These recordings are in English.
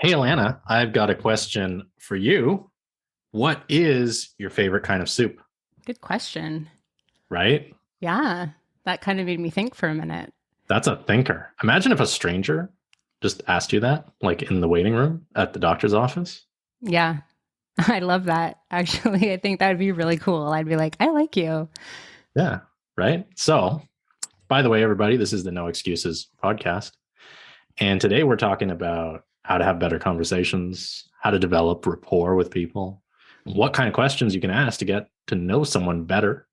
Hey, Alana, I've got a question for you. What is your favorite kind of soup? Good question. Right? Yeah, that kind of made me think for a minute. That's a thinker. Imagine if a stranger just asked you that, like in the waiting room at the doctor's office. Yeah, I love that. Actually, I think that would be really cool. I'd be like, I like you. Yeah. Right. So, by the way, everybody, this is the No Excuses podcast. And today we're talking about how to have better conversations, how to develop rapport with people, what kind of questions you can ask to get to know someone better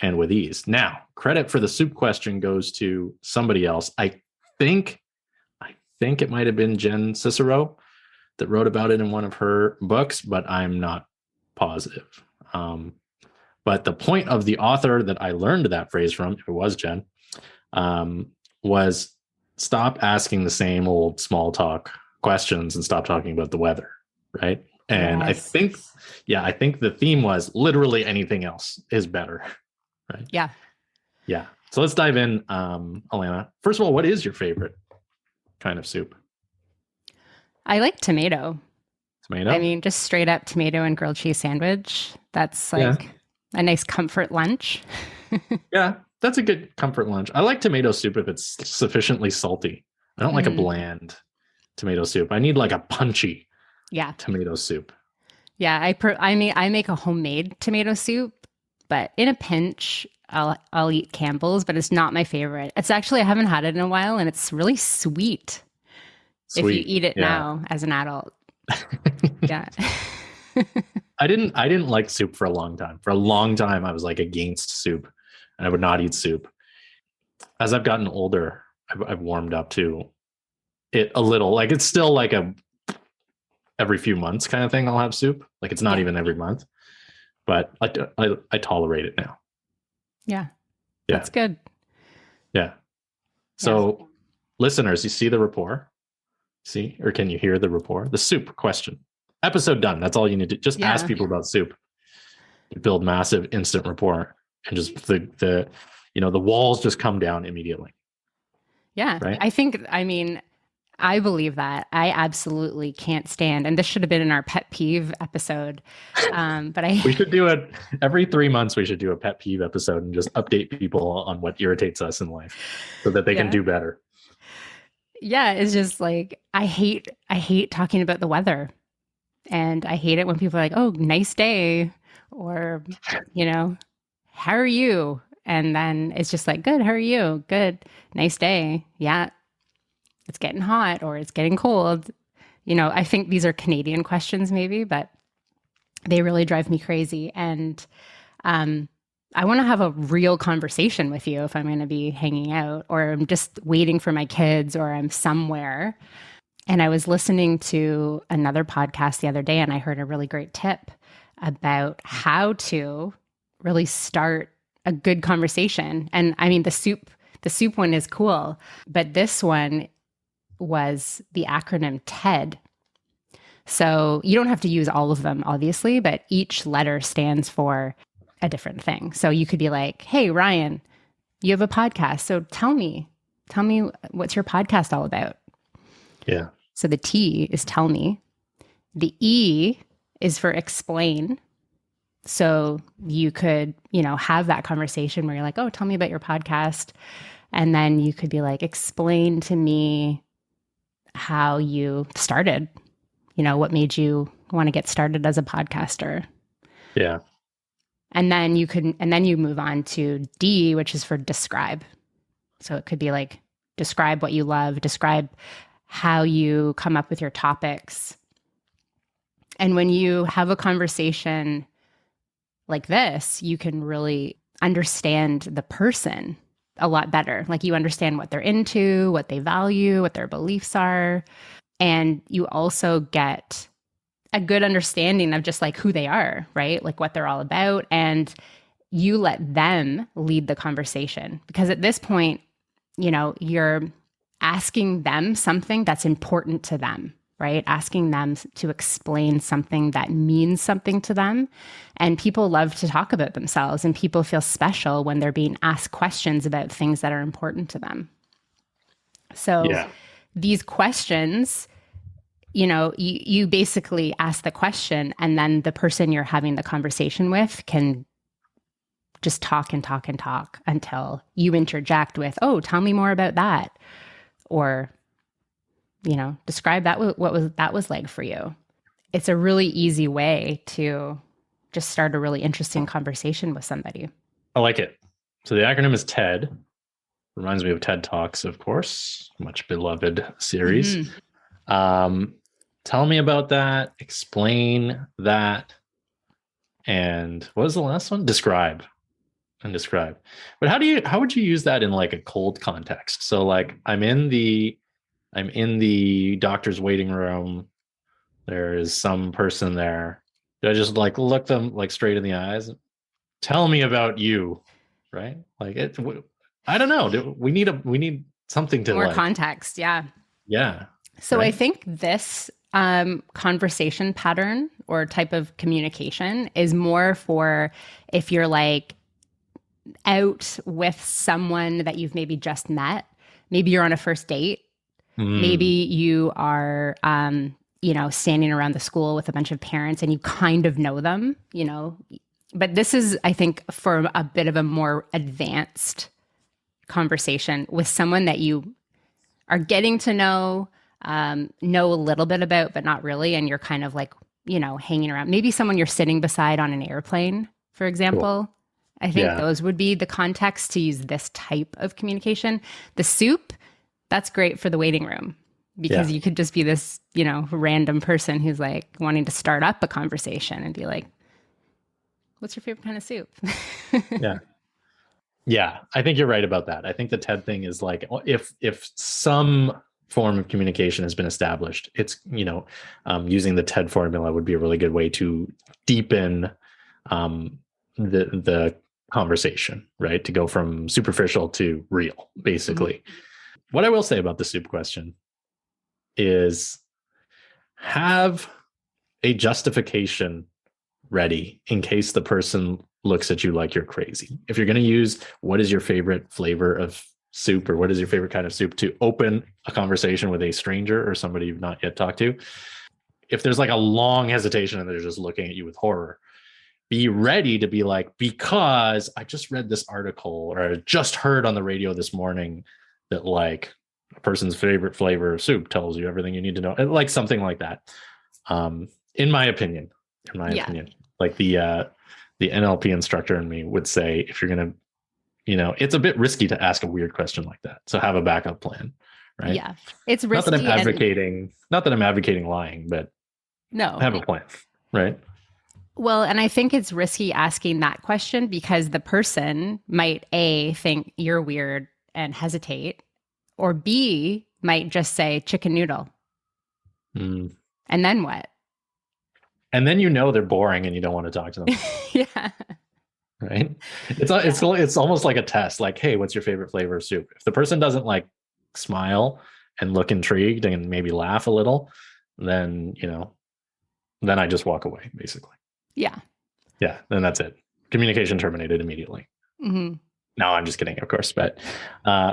and with ease. Now, credit for the soup question goes to somebody else. Think I think it might have been Jen Cicero that wrote about it in one of her books, but I'm not positive. Um, but the point of the author that I learned that phrase from, if it was Jen, um, was stop asking the same old small talk questions and stop talking about the weather, right? And Yes. I think the theme was literally anything else is better, right? Yeah, Yeah. So let's dive in, Alana. First of all, what is your favorite kind of soup? I like tomato. I Tomato? mean, just straight up tomato and grilled cheese sandwich. That's Yeah. like a nice comfort lunch. Yeah. That's a good comfort lunch. I like tomato soup if it's sufficiently salty. I don't like a Hmm. bland tomato soup. I need like a punchy Yeah. tomato soup. Yeah, I make a homemade tomato soup, but in a pinch, I'll eat Campbell's, but it's not my favorite. It's actually I haven't had it in a while, and it's really sweet if you Sweet. eat it Yeah. now as an adult. Yeah. I didn't like soup for a long time. For a long time, I was like against soup and I would not eat soup. As I've gotten older, I've warmed up to it a little. Like it's still like a every few months kind of thing. I'll have soup. Like it's not Yeah. even every month, but I tolerate it now. Yeah. Yeah. That's good. Yeah. Yeah. So listeners, you see the rapport? See, or can you hear the rapport? The soup question. Episode done. That's all you need to just ask Yeah. people about soup. Build massive instant rapport and just the walls just come down immediately, Yeah. right? I mean, I believe that. I absolutely can't stand, and this should have been in our pet peeve episode. But I, We should do it every 3 months. We should do a pet peeve episode and just update people on what irritates us in life so that they can yeah. do better. Yeah. It's just like, I hate talking about the weather. And I hate it when people are like, oh, nice day. Or, you know, how are you? And then it's just like, good, how are you? Good, nice day. Yeah, it's getting hot or it's getting cold. I think these are Canadian questions, maybe, but they really drive me crazy. And um, I want to have a real conversation with you if I'm going to be hanging out or I'm just waiting for my kids or I'm somewhere. And I was listening to another podcast the other day and I heard a really great tip about how to really start a good conversation. And I mean, the soup one is cool, but this one was the acronym TED. So you don't have to use all of them, obviously, but each letter stands for a different thing. So you could be like, hey, Ryan, you have a podcast. So tell me what's your podcast all about? Yeah. So the T is tell me. The E is for explain. So you could, have that conversation where you're like, oh, tell me about your podcast. And then you could be like, explain to me how you started, what made you want to get started as a podcaster. Yeah. And then you move on to D, which is for describe. So it could be like, describe what you love, describe how you come up with your topics. And when you have a conversation like this, you can really understand the person a lot better. Like you understand what they're into, what they value, what their beliefs are. And you also get a good understanding of just like who they are, right? Like what they're all about. And you let them lead the conversation because at this point, you're asking them something that's important to them, right? Asking them to explain something that means something to them. And people love to talk about themselves and people feel special when they're being asked questions about things that are important to them. So Yeah. these questions you basically ask the question, and then the person you're having the conversation with can just talk and talk and talk until you interject with, oh, tell me more about that. Or, describe that was like for you. It's a really easy way to just start a really interesting conversation with somebody. I like it. So the acronym is TED. Reminds me of TED Talks, of course, much beloved series. Tell me about that. Explain that. And what was the last one? Describe. But how would you use that in like a cold context? So like I'm in the doctor's waiting room. There is some person there. Do I just like look them like straight in the eyes? Tell me about you, right? Like I don't know. We need something to more like context. Yeah. Yeah. So right? I think this conversation pattern or type of communication is more for if you're like out with someone that you've maybe just met. Maybe you're on a first date. Maybe you are, standing around the school with a bunch of parents and you kind of know them, But this is, I think, for a bit of a more advanced conversation with someone that you are getting to know a little bit about, but not really. And you're kind of like, hanging around. Maybe someone you're sitting beside on an airplane, for example. Cool. I think those would be the context to use this type of communication. The soup, that's great for the waiting room because you could just be this, random person who's like wanting to start up a conversation and be like, what's your favorite kind of soup? Yeah, I think you're right about that. I think the TED thing is like if some form of communication has been established, it's using the TED formula would be a really good way to deepen the conversation, right? To go from superficial to real, basically. Mm-hmm. What I will say about the soup question is have a justification ready in case the person looks at you like you're crazy. If you're going to use what is your favorite flavor of soup or what is your favorite kind of soup to open a conversation with a stranger or somebody you've not yet talked to, if there's like a long hesitation and they're just looking at you with horror, be ready to be like, because I just read this article or I just heard on the radio this morning that like a person's favorite flavor of soup tells you everything you need to know. Like something like that. In my opinion, like the NLP instructor in me would say, if you're going to, it's a bit risky to ask a weird question like that. So have a backup plan, right? Yeah. It's risky. Not that I'm advocating lying, but no, have a plan, right? Well, and I think it's risky asking that question because the person might A, think you're weird and hesitate, or B, might just say chicken noodle. And then what? And then they're boring and you don't want to talk to them. Yeah. Right? It's almost like a test. Like, hey, what's your favorite flavor of soup? If the person doesn't like smile and look intrigued and maybe laugh a little, then then I just walk away, basically. Yeah. Yeah. Then that's it. Communication terminated immediately. Mm-hmm. No, I'm just kidding, of course. But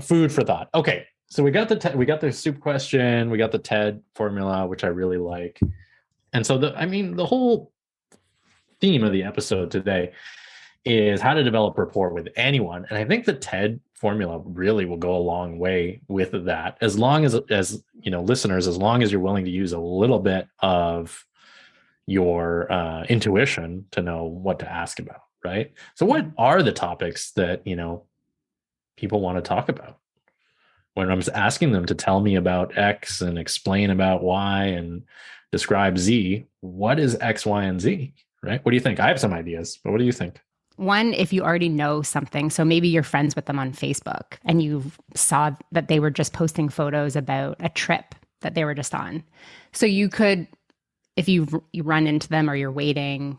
food for thought. Okay. So we got the soup question. We got the TED formula, which I really like. And so the whole theme of the episode today is how to develop rapport with anyone. And I think the TED formula really will go a long way with that. As long as listeners, as long as you're willing to use a little bit of your intuition to know what to ask about, right? So what are the topics that people want to talk about? When I'm asking them to tell me about X and explain about Y and describe Z, what is X, Y, and Z, right? What do you think? I have some ideas, but what do you think? One, if you already know something, so maybe you're friends with them on Facebook and you saw that they were just posting photos about a trip that they were just on. So you could, if you run into them or you're waiting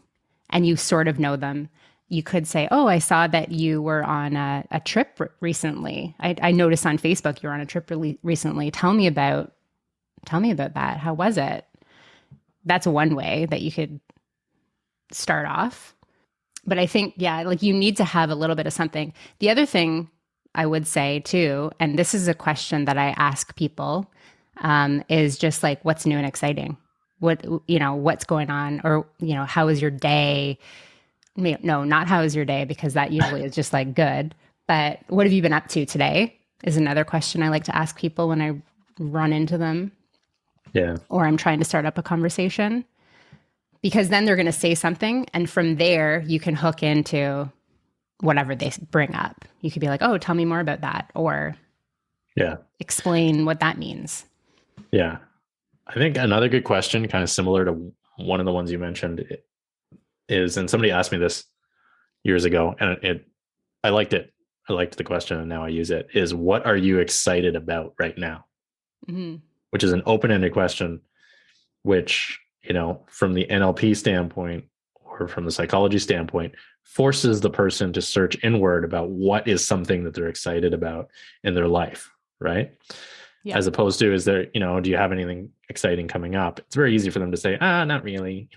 and you sort of know them, you could say, oh, I saw that you were on a trip recently. I noticed on Facebook you were on a trip recently. Tell me about that. How was it? That's one way that you could start off. But I think, you need to have a little bit of something. The other thing I would say too, and this is a question that I ask people, is just like, what's new and exciting? What's going on? Or, how was your day? No, not how was your day, because that usually is just like good. But what have you been up to today is another question I like to ask people when I run into them. Yeah. Or I'm trying to start up a conversation, because then they're going to say something. And from there, you can hook into whatever they bring up. You could be like, oh, tell me more about that. Or explain what that means. Yeah. I think another good question, kind of similar to one of the ones you mentioned, is, and somebody asked me this years ago, and I liked it. I liked the question, and now I use it, is what are you excited about right now? Mm-hmm. Which is an open-ended question, which, from the NLP standpoint or from the psychology standpoint, forces the person to search inward about what is something that they're excited about in their life, right? Yeah. As opposed to, is there, do you have anything exciting coming up? It's very easy for them to say, not really,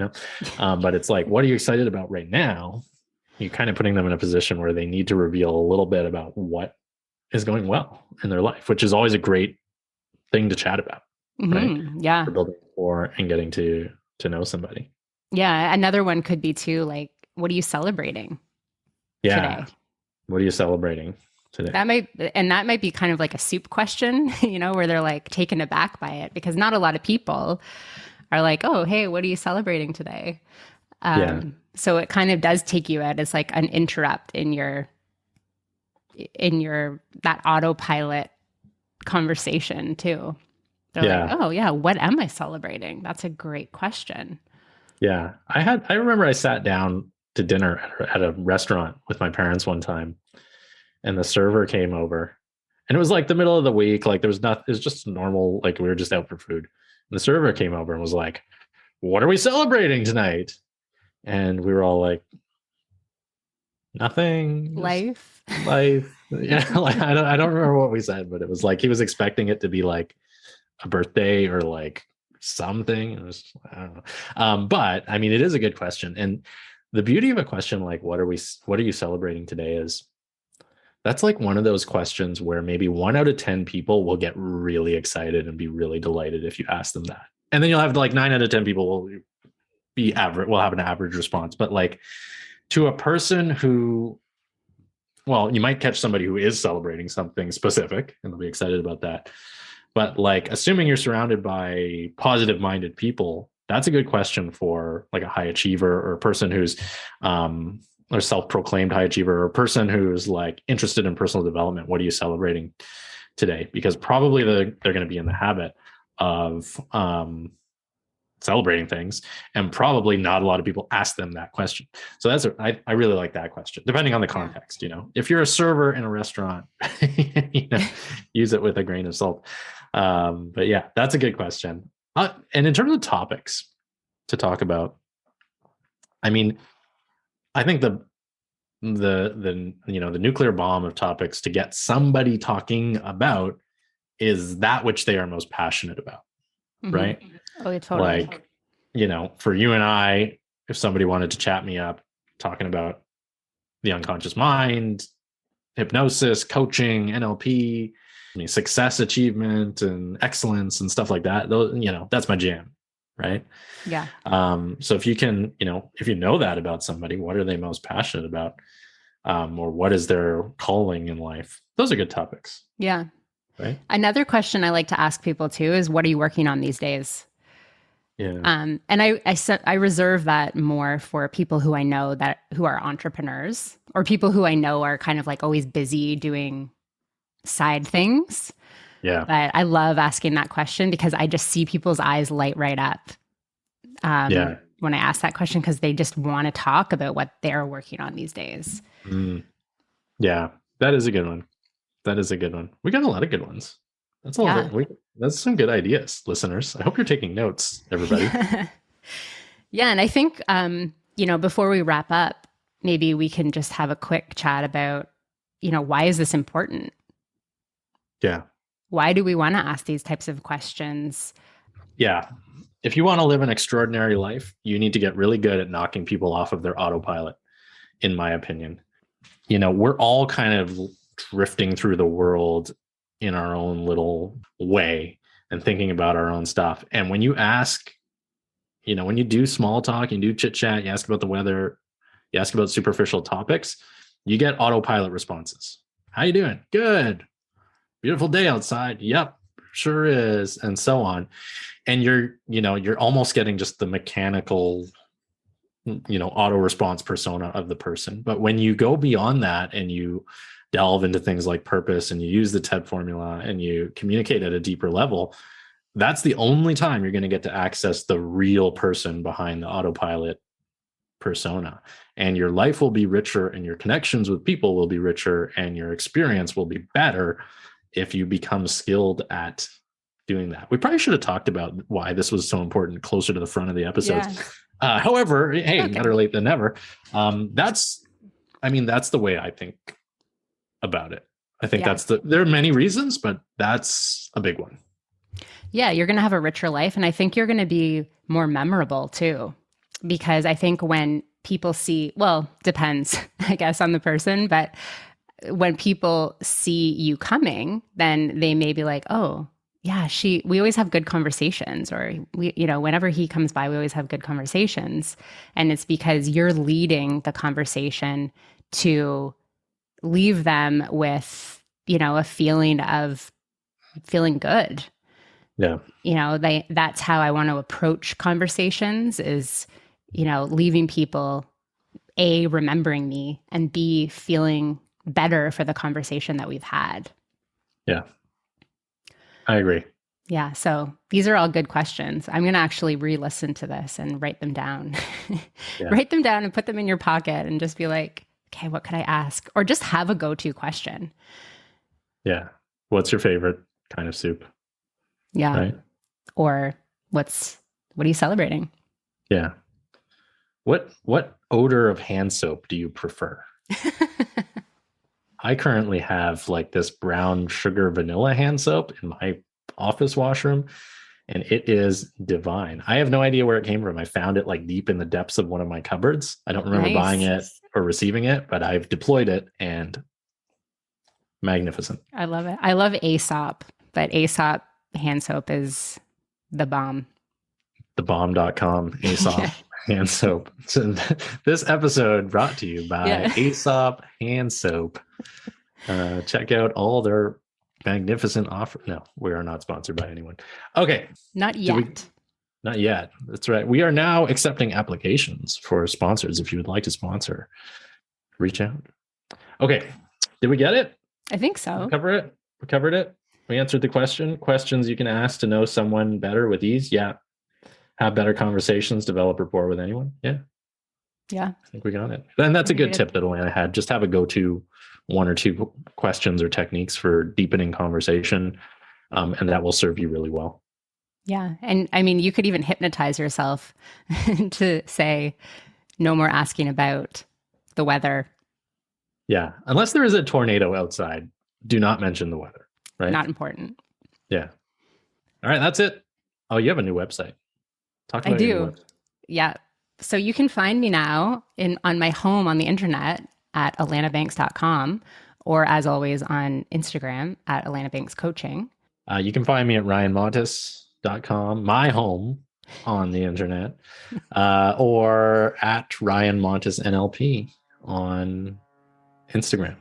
but it's like, what are you excited about right now? You're kind of putting them in a position where they need to reveal a little bit about what is going well in their life, which is always a great thing to chat about, right? Yeah. For building rapport and getting to know somebody. Yeah. Another one could be too, like, what are you celebrating today? What are you celebrating today? That might be kind of like a soup question, where they're like taken aback by it, because not a lot of people are like, oh, hey, what are you celebrating today? So it kind of does take you out. It's like an interrupt in your that autopilot conversation too. They're like, oh yeah, what am I celebrating? That's a great question. Yeah. I remember I sat down to dinner at a restaurant with my parents one time, and the server came over, and it was like the middle of the week. Like, it was just normal. Like, we were just out for food. And the server came over and was like, what are we celebrating tonight? And we were all like, nothing. Life. Yeah. Like, I don't remember what we said, but it was like, he was expecting it to be like a birthday or like something. It was, I don't know. But I mean, it is a good question. And the beauty of a question like, what are you celebrating today, is that's like one of those questions where maybe 1 out of 10 people will get really excited and be really delighted if you ask them that. And then you'll have like 9 out of 10 people will be average, will have an average response. But like, to a person who, well, you might catch somebody who is celebrating something specific and they'll be excited about that. But like, assuming you're surrounded by positive minded people, that's a good question for like a high achiever, or a person who's or self-proclaimed high achiever, or a person who's like interested in personal development. What are you celebrating today? Because probably they're going to be in the habit of celebrating things, and probably not a lot of people ask them that question. So I really like that question, depending on the context. If you're a server in a restaurant, use it with a grain of salt. But yeah, that's a good question. And in terms of topics to talk about, I mean, I think the nuclear bomb of topics to get somebody talking about is that which they are most passionate about, right? Oh, yeah, totally. Like, for you and I, if somebody wanted to chat me up talking about the unconscious mind, hypnosis, coaching, NLP, success achievement and excellence and stuff like that, those, that's my jam, right? Yeah. So if you can, if you know that about somebody, what are they most passionate about? Or what is their calling in life? Those are good topics. Yeah. Right. Another question I like to ask people too is, what are you working on these days? Yeah. And I reserve that more for people who I know who are entrepreneurs, or people who I know are kind of like always busy doing side things. Yeah. But I love asking that question, because I just see people's eyes light right up when I ask that question, because they just want to talk about what they're working on these days. Yeah, that is a good one. We got a lot of good ones. That's a lot. That's some good ideas, listeners. I hope you're taking notes, everybody. Yeah. And I think, before we wrap up, maybe we can just have a quick chat about, why is this important? Yeah. Why do we want to ask these types of questions? Yeah. If you want to live an extraordinary life, you need to get really good at knocking people off of their autopilot, in my opinion. We're all kind of drifting through the world in our own little way. and thinking about our own stuff. And when you ask, when you do small talk, you do chit chat, you ask about the weather, you ask about superficial topics, you get autopilot responses. How you doing? Good. Beautiful day outside. Yep, sure is. And so on. And you're almost getting just the mechanical, auto response persona of the person. But when you go beyond that and you delve into things like purpose and you use the TED formula and you communicate at a deeper level, that's the only time you're going to get to access the real person behind the autopilot persona. And your life will be richer and your connections with people will be richer and your experience will be better if you become skilled at doing that. We probably should have talked about why this was so important closer to the front of the episodes. Yeah. However, hey, okay. Better late than never. That's the way I think about it. I think there are many reasons, but that's a big one. Yeah, you're going to have a richer life. And I think you're going to be more memorable too. Because I think when people see, well, depends, I guess, on the person, but when people see you coming, then they may be like, oh, yeah, we always have good conversations, or whenever he comes by, we always have good conversations. And it's because you're leading the conversation to leave them with, a feeling of feeling good. Yeah. That's how I want to approach conversations is, leaving people, A, remembering me, and B, feeling better for the conversation that we've had. Yeah. I agree. Yeah. So these are all good questions. I'm going to actually re-listen to this and write them down. Yeah. Write them down and put them in your pocket and just be like, okay, what could I ask? Or just have a go-to question. Yeah. What's your favorite kind of soup? Yeah. Right. Or what are you celebrating? Yeah. What odor of hand soap do you prefer? I currently have like this brown sugar vanilla hand soap in my office washroom, and it is divine. I have no idea where it came from. I found it like deep in the depths of one of my cupboards. I don't remember buying it or receiving it, but I've deployed it and magnificent. I love it. I love Aesop, but Aesop hand soap is the bomb. Thebomb.com Aesop. Yeah. Hand soap. So this episode brought to you by Aesop hand soap. Check out all their magnificent offer. No, we are not sponsored by anyone. Okay. Not yet. Not yet. That's right. We are now accepting applications for sponsors. If you would like to sponsor, reach out. Okay. Did we get it? I think so. We covered it. We answered the questions you can ask to know someone better with ease. Yeah. Have better conversations, develop rapport with anyone. Yeah. Yeah. I think we got it. And that's a good tip that Elena had. Just have a go-to one or two questions or techniques for deepening conversation. And that will serve you really well. Yeah. And I mean, you could even hypnotize yourself to say, no more asking about the weather. Yeah. Unless there is a tornado outside, do not mention the weather, right? Not important. Yeah. All right. That's it. Oh, you have a new website. Talk about I do. Yeah. So you can find me now on my home on the internet at alanabanks.com, or as always on Instagram at alanabankscoaching. You can find me at ryanmontes.com, my home on the internet, or at ryanmontesnlp on Instagram.